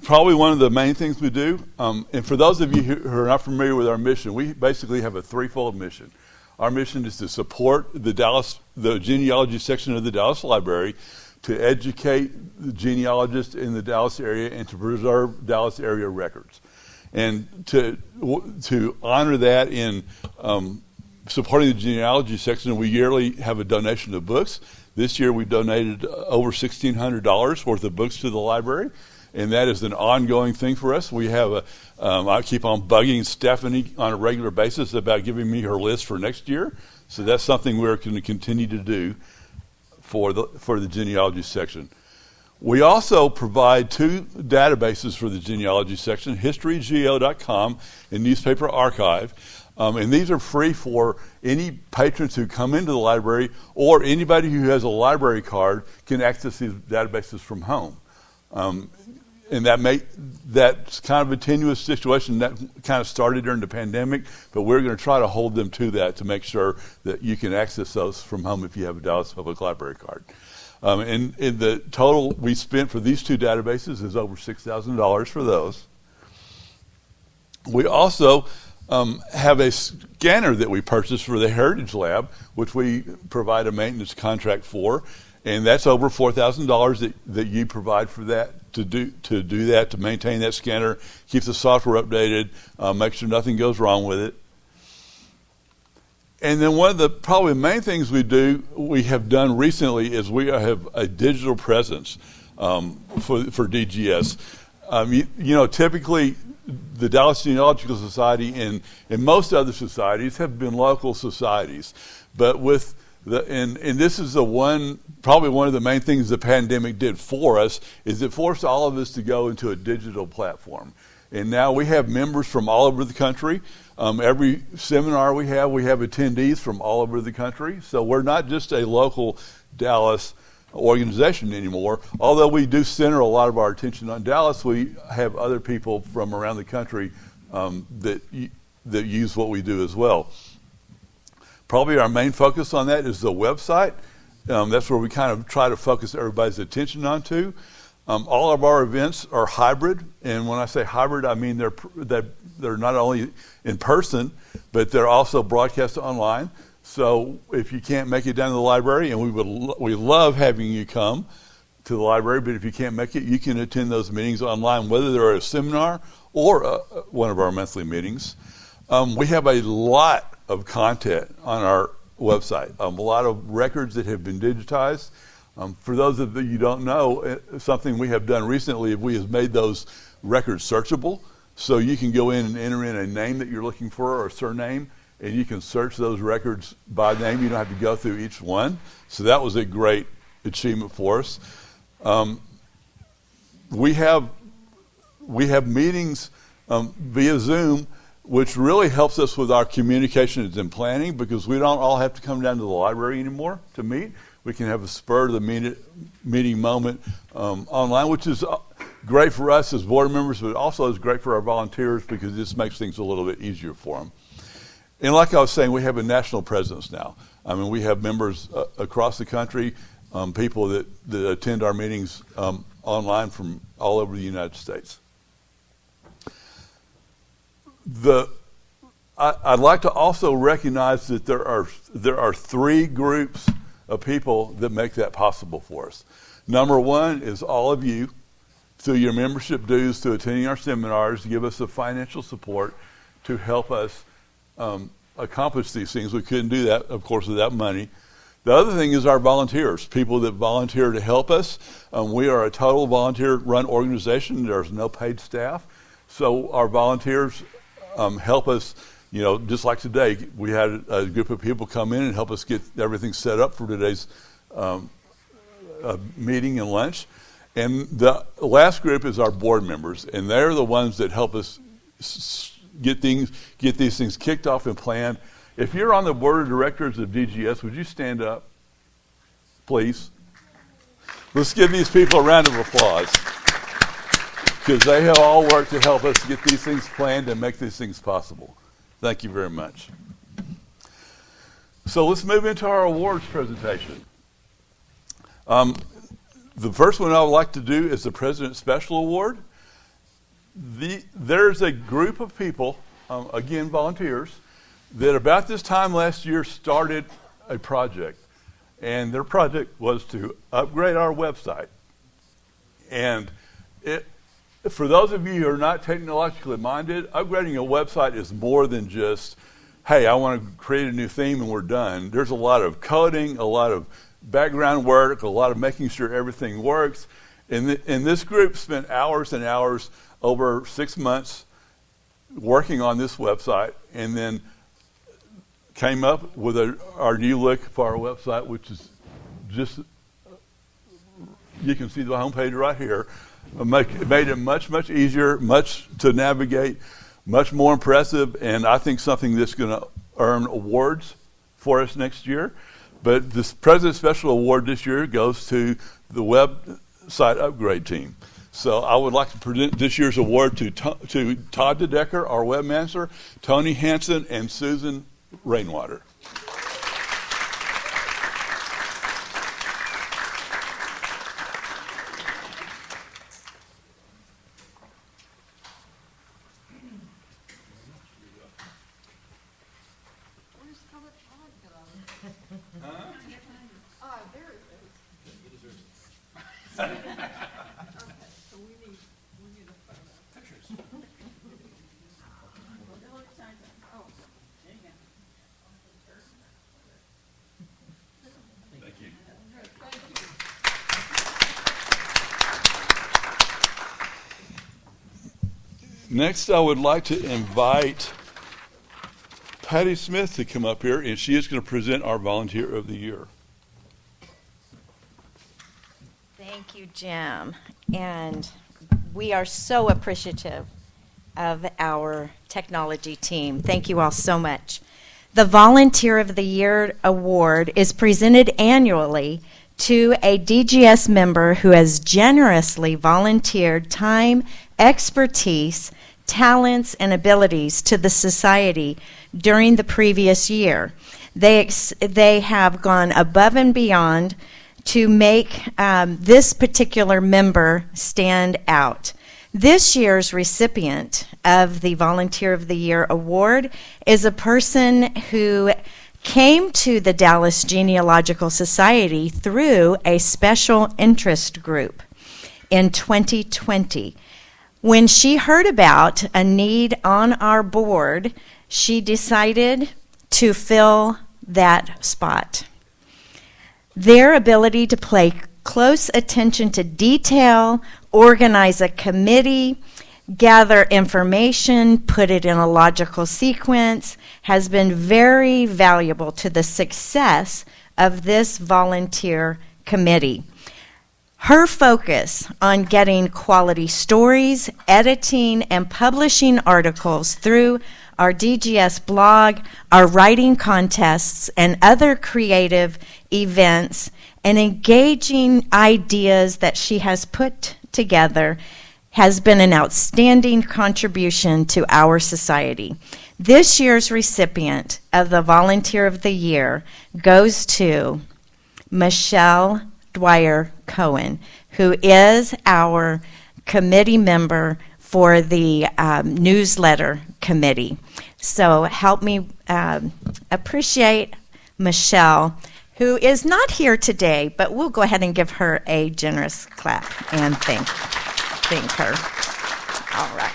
Probably one of the main things we do, and for those of you who are not familiar with our mission, we basically have a threefold mission. Our mission is to support the genealogy section of the Dallas Library, to educate the genealogists in the Dallas area, and to preserve Dallas area records. And to honor that in supporting the genealogy section, we yearly have a donation of books. This year we donated over $1,600 worth of books to the library, and that is an ongoing thing for us. We have I keep on bugging Stephanie on a regular basis about giving me her list for next year, so that's something we're going to continue to do for the genealogy section. We also provide two databases for the genealogy section, historygeo.com and Newspaper Archive. And these are free for any patrons who come into the library, or anybody who has a library card can access these databases from home. And that's kind of a tenuous situation that kind of started during the pandemic, but we're going to try to hold them to that to make sure that you can access those from home if you have a Dallas Public Library card. And the total we spent for these two databases is over $6,000 for those. We also have a scanner that we purchased for the Heritage Lab, which we provide a maintenance contract for, and that's over $4,000 that you provide for that to do that, to maintain that scanner, keep the software updated, make sure nothing goes wrong with it. And then one of the probably main things we have done recently is we have a digital presence for DGS. Typically the Dallas Genealogical Society and most other societies have been local societies, but with and this is probably one of the main things the pandemic did for us, is it forced all of us to go into a digital platform. And now we have members from all over the country. Every seminar we have attendees from all over the country. So we're not just a local Dallas organization anymore. Although we do center a lot of our attention on Dallas, we have other people from around the country that use what we do as well. Probably our main focus on that is the website. That's where we kind of try to focus everybody's attention onto. All of our events are hybrid, and when I say hybrid, I mean they're not only in person, but they're also broadcast online. So if you can't make it down to the library, and we love having you come to the library, but if you can't make it, you can attend those meetings online, whether they're a seminar or one of our monthly meetings. We have a lot of content on our website, a lot of records that have been digitized. For those of you who don't know, something we have done recently, we have made those records searchable, so you can go in and enter in a name that you're looking for or a surname, and you can search those records by name. You don't have to go through each one. So that was a great achievement for us. We have meetings via Zoom, which really helps us with our communications and planning, because we don't all have to come down to the library anymore to meet. We can have a spur of the meeting moment online, which is great for us as board members, but also is great for our volunteers because this makes things a little bit easier for them. And like I was saying, we have a national presence now. I mean, we have members across the country, people that attend our meetings online from all over the United States. I'd like to also recognize that there are three groups of people that make that possible for us. Number one is all of you, through your membership dues, through attending our seminars, give us the financial support to help us accomplish these things. We couldn't do that, of course, without money. The other thing is our volunteers, people that volunteer to help us. We are a total volunteer-run organization. There's no paid staff. So our volunteers help us, just like today, we had a group of people come in and help us get everything set up for today's meeting and lunch. And the last group is our board members, and they're the ones that help us get these things kicked off and planned. If you're on the board of directors of DGS, would you stand up, please? Let's give these people a round of applause, because they have all worked to help us get these things planned and make these things possible. Thank you very much. So let's move into our awards presentation. The first one I would like to do is the President's Special Award. There's a group of people, again, volunteers, that about this time last year started a project. And their project was to upgrade our website. And for those of you who are not technologically minded, upgrading a website is more than just, hey, I want to create a new theme and we're done. There's a lot of coding, a lot of background work, a lot of making sure everything works. And this group spent hours and hours over 6 months working on this website, and then came up with our new look for our website, which is just, you can see the homepage right here. It made it much, much easier, much to navigate, much more impressive, and I think something that's going to earn awards for us next year. But this President's Special Award this year goes to the website upgrade team. So I would like to present this year's award to Todd DeDecker, our webmaster, Tony Hansen, and Susan Rainwater. Next, I would like to invite Patty Smith to come up here, and she is going to present our Volunteer of the Year. Thank you, Jim. And we are so appreciative of our technology team. Thank you all so much. The Volunteer of the Year award is presented annually to a DGS member who has generously volunteered time, expertise, talents, and abilities to the society during the previous year. They have gone above and beyond to make this particular member stand out. This year's recipient of the Volunteer of the Year award is a person who came to the Dallas Genealogical Society through a special interest group in 2020. When she heard about a need on our board, she decided to fill that spot. Their ability to pay close attention to detail, organize a committee, gather information, put it in a logical sequence, has been very valuable to the success of this volunteer committee. Her focus on getting quality stories, editing, and publishing articles through our DGS blog, our writing contests, and other creative events, and engaging ideas that she has put together has been an outstanding contribution to our society. This year's recipient of the Volunteer of the Year goes to Michelle Dwyer Cohen, who is our committee member for the newsletter committee. So help me appreciate Michelle, who is not here today, but we'll go ahead and give her a generous clap and thank her. All right.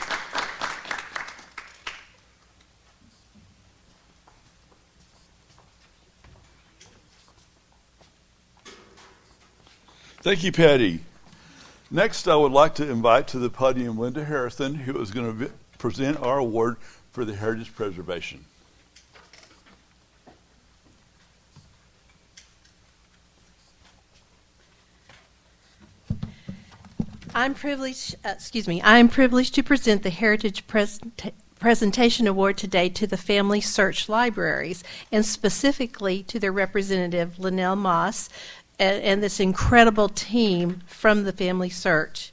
Thank you, Patty. Next, I would like to invite to the podium Linda Harrison, who is going to present our award for the Heritage Preservation. I'm privileged to present the Heritage Presentation Award today to the Family Search Libraries, and specifically to their representative, Linnell Moss, and this incredible team from the Family Search.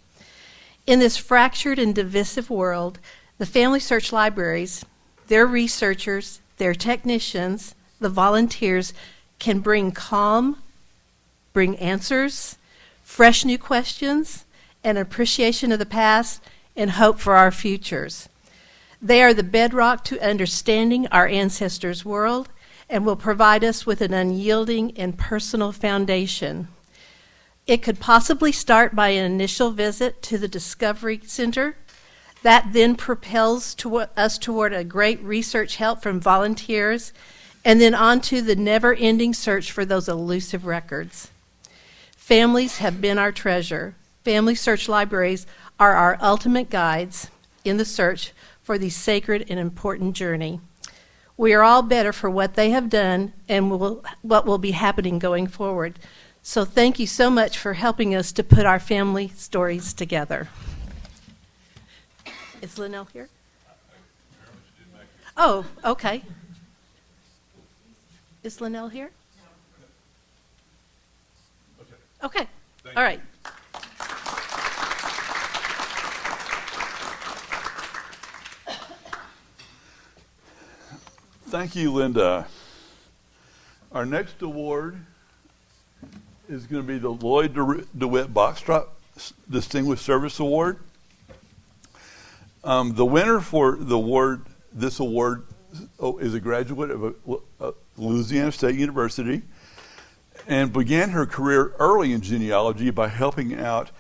In this fractured and divisive world, the Family Search Libraries, their researchers, their technicians, the volunteers can bring calm, bring answers, fresh new questions, an appreciation of the past, and hope for our futures. They are the bedrock to understanding our ancestors' world and will provide us with an unyielding and personal foundation. It could possibly start by an initial visit to the Discovery Center. That then propels us toward a great research help from volunteers, and then on to the never-ending search for those elusive records. Families have been our treasure. Family Search Libraries are our ultimate guides in the search for the sacred and important journey. We are all better for what they have done and what will be happening going forward. So thank you so much for helping us to put our family stories together. Is Linnell here? Oh, okay. Is Linnell here? Okay. All right. Thank you, Linda. Our next award is going to be the Lloyd DeWitt Boxtrot Distinguished Service Award. The winner for this award is a graduate of Louisiana State University and began her career early in genealogy by helping out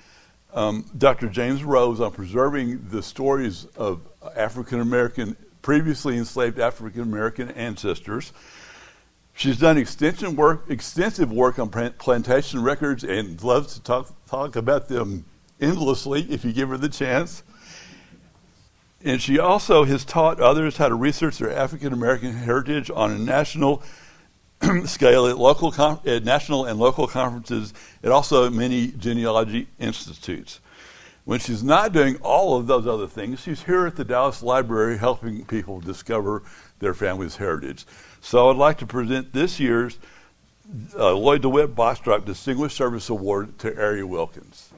Dr. James Rose on preserving the stories of previously enslaved African-American ancestors. She's done extensive work on plantation records and loves to talk about them endlessly if you give her the chance. And she also has taught others how to research their African-American heritage on a national scale at national and local conferences, and also at many genealogy institutes. When she's not doing all of those other things, she's here at the Dallas Library helping people discover their family's heritage. So I'd like to present this year's Lloyd DeWitt Boxtrot Distinguished Service Award to Ari Wilkins.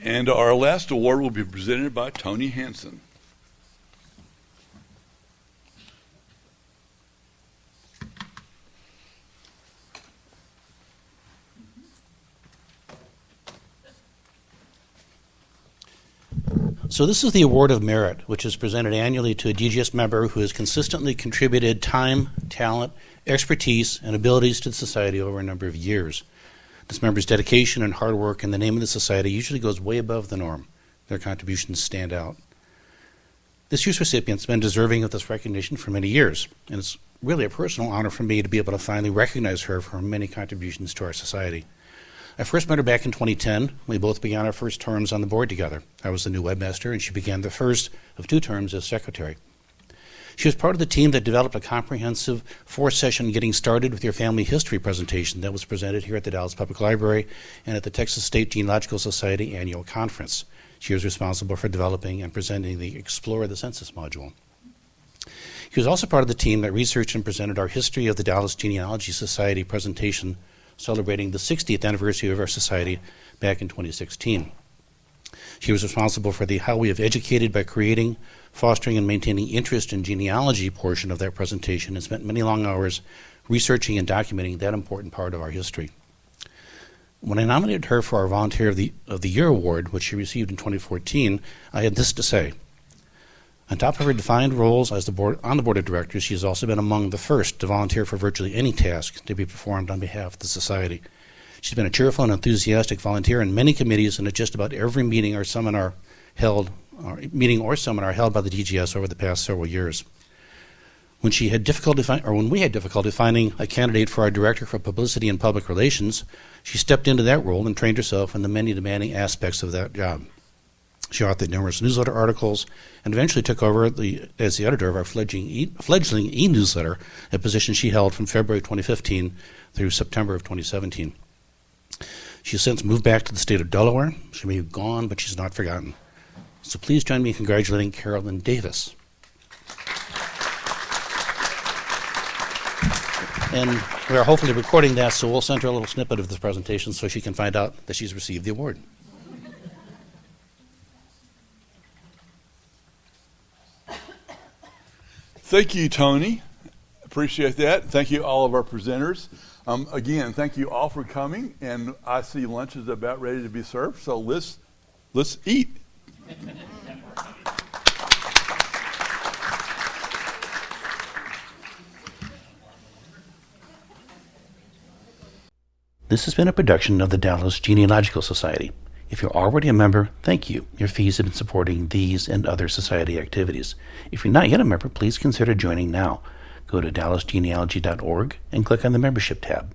And our last award will be presented by Tony Hansen. So this is the Award of Merit, which is presented annually to a DGS member who has consistently contributed time, talent, expertise, and abilities to the society over a number of years. This member's dedication and hard work in the name of the society usually goes way above the norm. Their contributions stand out. This year's recipient's been deserving of this recognition for many years, and it's really a personal honor for me to be able to finally recognize her for her many contributions to our society. I first met her back in 2010. We both began our first terms on the board together. I was the new webmaster, and she began the first of 2 terms as secretary. She was part of the team that developed a comprehensive 4-session Getting Started with Your Family History presentation that was presented here at the Dallas Public Library and at the Texas State Genealogical Society annual conference. She was responsible for developing and presenting the Explore the Census module. She was also part of the team that researched and presented our History of the Dallas Genealogy Society presentation celebrating the 60th anniversary of our society back in 2016. She was responsible for the How We Have Educated by creating, fostering, and maintaining interest in genealogy portion of that presentation, and spent many long hours researching and documenting that important part of our history. When I nominated her for our Volunteer of the Year award, which she received in 2014, I had this to say. On top of her defined roles on the board of directors, she has also been among the first to volunteer for virtually any task to be performed on behalf of the Society. She's been a cheerful and enthusiastic volunteer in many committees and at just about every meeting or seminar held by the DGS over the past several years. When we had difficulty finding a candidate for our Director for Publicity and Public Relations, she stepped into that role and trained herself in the many demanding aspects of that job. She authored numerous newsletter articles and eventually took over as the editor of our fledgling e-newsletter, a position she held from February 2015 through September of 2017. She has since moved back to the state of Delaware. She may be gone, but she's not forgotten. So please join me in congratulating Carolyn Davis. And we are hopefully recording that, so we'll send her a little snippet of this presentation so she can find out that she's received the award. Thank you, Tony. Appreciate that. Thank you, all of our presenters. Again, thank you all for coming, and I see lunch is about ready to be served, so let's eat. This has been a production of the Dallas Genealogical Society. If you're already a member, thank you. Your fees have been supporting these and other society activities. If you're not yet a member, please consider joining now. Go to dallasgenealogy.org and click on the membership tab.